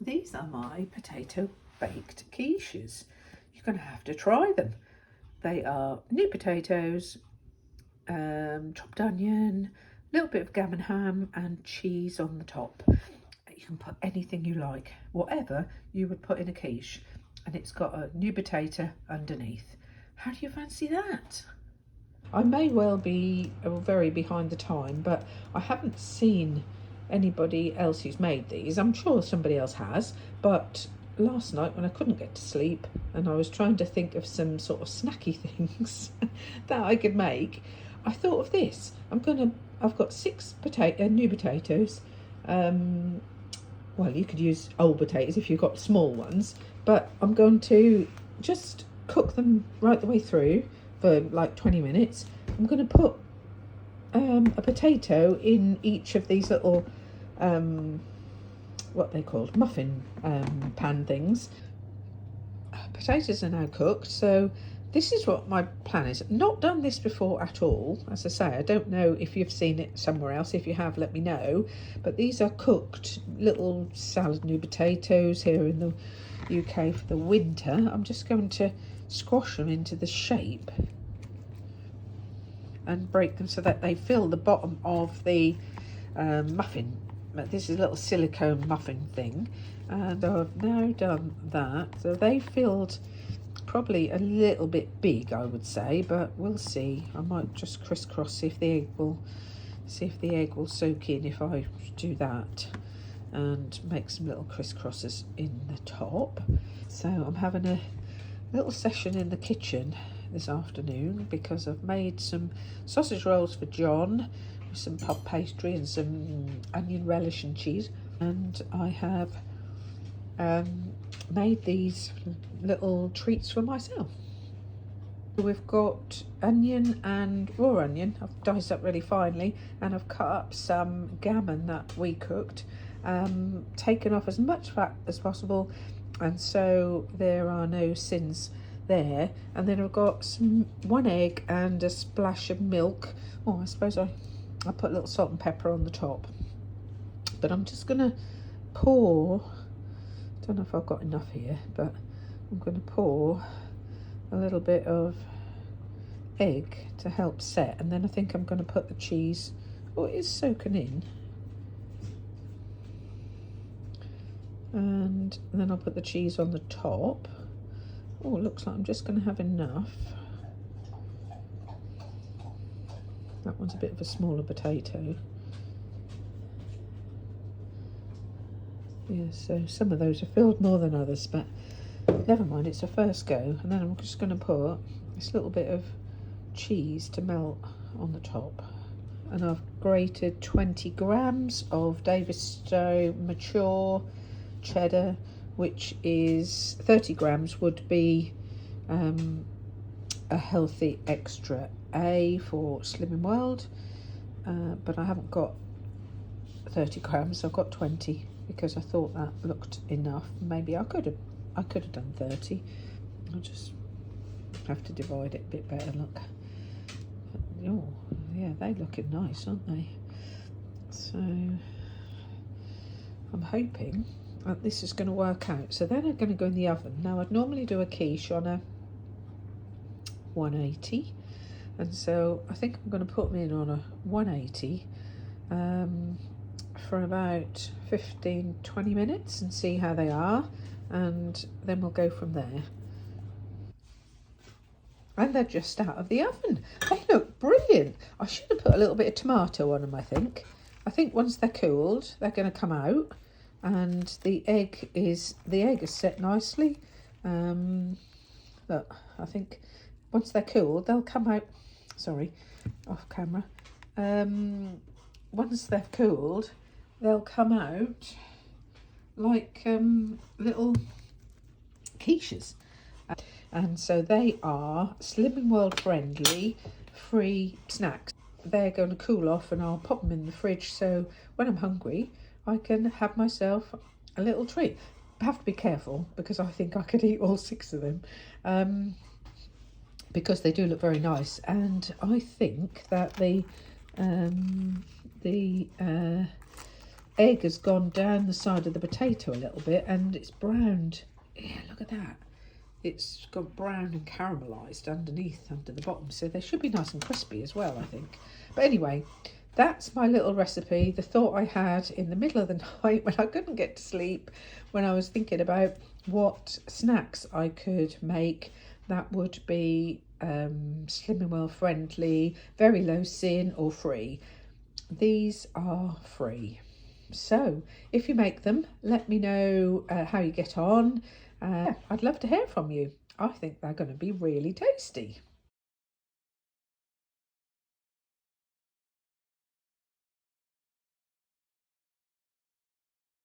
These are my potato baked quiches. You're going to have to try them. They are new potatoes, chopped onion, a little bit of gammon ham and cheese on the top. You can put anything you like, whatever you would put in a quiche, and it's got a new potato underneath. How do you fancy that? I may well be very behind the time, but I haven't seen anybody else who's made these. I'm sure somebody else has, but last night when I couldn't get to sleep and I was trying to think of some sort of snacky things that I could make, I thought of this. I've got six new potatoes. Well, you could use old potatoes if you've got small ones, but I'm going to just cook them right the way through for like 20 minutes. I'm going to put a potato in each of these little what they called muffin pan things. Potatoes are now cooked, so this is what my plan is. Not done this before at all. As I say, I don't know if you've seen it somewhere else. If you have, let me know. But these are cooked little salad new potatoes here in the UK for the winter. I'm just going to squash them into the shape and break them so that they fill the bottom of the muffin. This is a little silicone muffin thing, and I've now done that. So they filled probably a little bit big, I would say, but we'll see. I might just crisscross, see if the egg will soak in if I do that, and make some little crisscrosses in the top. So I'm having a little session in the kitchen this afternoon because I've made some sausage rolls for John with some puff pastry and some onion relish and cheese, and I have made these little treats for myself. We've got onion and raw onion. I've diced up really finely, and I've cut up some gammon that we cooked, taken off as much fat as possible, and so there are no sins there. And then I've got one egg and a splash of milk. I suppose I put a little salt and pepper on the top, but I'm just gonna pour, don't know if I've got enough here, but I'm going to pour a little bit of egg to help set, and then I think I'm going to put the cheese, it is soaking in, and then I'll put the cheese on the top. It looks like I'm just going to have enough. That one's a bit of a smaller potato. Yeah, so some of those are filled more than others, but never mind, it's a first go. And then I'm just going to put this little bit of cheese to melt on the top. And I've grated 20 grams of Davidstow mature cheddar, which is 30 grams would be a healthy extra A for Slimming World, but I haven't got 30 grams, I've got 20 because I thought that looked enough. Maybe I could have done 30. I'll just have to divide it a bit better. Look, yeah, they're looking nice, aren't they? So I'm hoping that this is going to work out. So then I'm going to go in the oven. Now I'd normally do a quiche on a 180, and so I think I'm going to put them in on a 180 for about 15-20 minutes and see how they are, and then we'll go from there. And they're just out of the oven. They look brilliant. I should have put a little bit of tomato on them, I think. I think once they're cooled, they're going to come out, and the egg is set nicely. Look, I think once they're cooled, they'll come out. Sorry, off camera. Once they're cooled, they'll come out like little quiches. And so they are Slimming World friendly, free snacks. They're going to cool off, and I'll pop them in the fridge, so when I'm hungry I can have myself a little treat. I have to be careful because I think I could eat all 6 of them, because they do look very nice, and I think that the egg has gone down the side of the potato a little bit and it's browned. Yeah, look at that. It's got brown and caramelised underneath, under the bottom, so they should be nice and crispy as well, I think. But anyway, that's my little recipe, the thought I had in the middle of the night when I couldn't get to sleep, when I was thinking about what snacks I could make that would be Slimming Well friendly, very low sin or free. These are free. So if you make them, let me know how you get on. I'd love to hear from you. I think they're going to be really tasty.